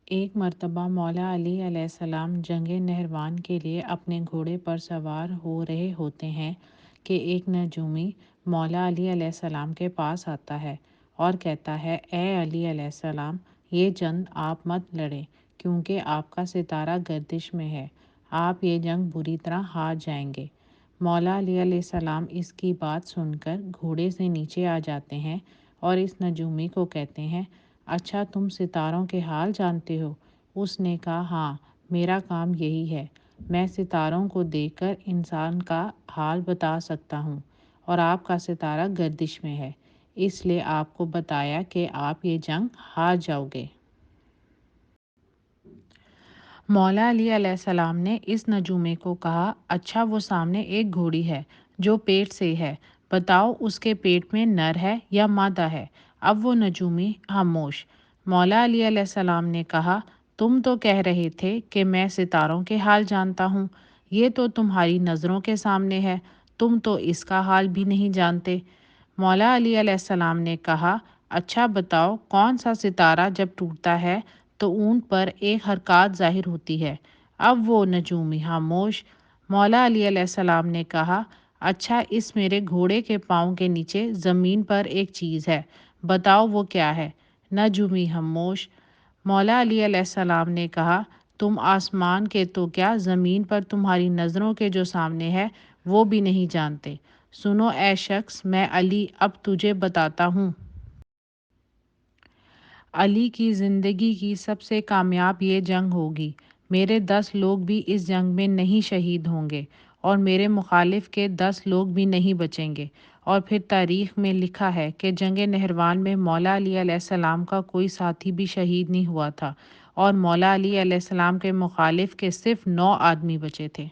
ایک مرتبہ مولا علی علیہ السلام جنگ نہروان کے لیے اپنے گھوڑے پر سوار ہو رہے ہوتے ہیں کہ ایک نجومی مولا علی علیہ السلام کے پاس آتا ہے اور کہتا ہے، اے علی علیہ السلام، یہ جنگ آپ مت لڑیں کیونکہ آپ کا ستارہ گردش میں ہے، آپ یہ جنگ بری طرح ہار جائیں گے۔ مولا علی علیہ السلام اس کی بات سن کر گھوڑے سے نیچے آ جاتے ہیں اور اس نجومی کو کہتے ہیں، اچھا تم ستاروں کے حال جانتے ہو؟ اس نے کہا، ہاں، میرا کام یہی ہے، میں ستاروں کو دیکھ کر انسان کا حال بتا سکتا ہوں، اور آپ کا ستارہ گردش میں ہے، اس لیے آپ کو بتایا کہ آپ یہ جنگ ہار جاؤ گے۔ مولا علی علیہ السلام نے اس نجومی کو کہا، اچھا وہ سامنے ایک گھوڑی ہے جو پیٹ سے ہے، بتاؤ اس کے پیٹ میں نر ہے یا مادہ ہے؟ اب وہ نجومی خاموش۔ مولا علی علیہ السلام نے کہا، تم تو کہہ رہے تھے کہ میں ستاروں کے حال جانتا ہوں، یہ تو تمہاری نظروں کے سامنے ہے، تم تو اس کا حال بھی نہیں جانتے۔ مولا علی علیہ السلام نے کہا، اچھا بتاؤ کون سا ستارہ جب ٹوٹتا ہے تو اونٹ پر ایک حرکات ظاہر ہوتی ہے؟ اب وہ نجومی خاموش۔ مولا علی علیہ السلام نے کہا، اچھا اس میرے گھوڑے کے پاؤں کے نیچے زمین پر ایک چیز ہے، بتاؤ وہ کیا ہے؟ نجومی خاموش۔ مولا علی علیہ السلام نے کہا، تم آسمان کے تو کیا زمین پر تمہاری نظروں کے جو سامنے ہے وہ بھی نہیں جانتے۔ سنو اے شخص، میں علی اب تجھے بتاتا ہوں۔ علی کی زندگی کی سب سے کامیاب یہ جنگ ہوگی، میرے 10 لوگ بھی اس جنگ میں نہیں شہید ہوں گے اور میرے مخالف کے 10 لوگ بھی نہیں بچیں گے۔ اور پھر تاریخ میں لکھا ہے کہ جنگ نہروان میں مولا علی علیہ السلام کا کوئی ساتھی بھی شہید نہیں ہوا تھا اور مولا علی علیہ السلام کے مخالف کے صرف 9 آدمی بچے تھے۔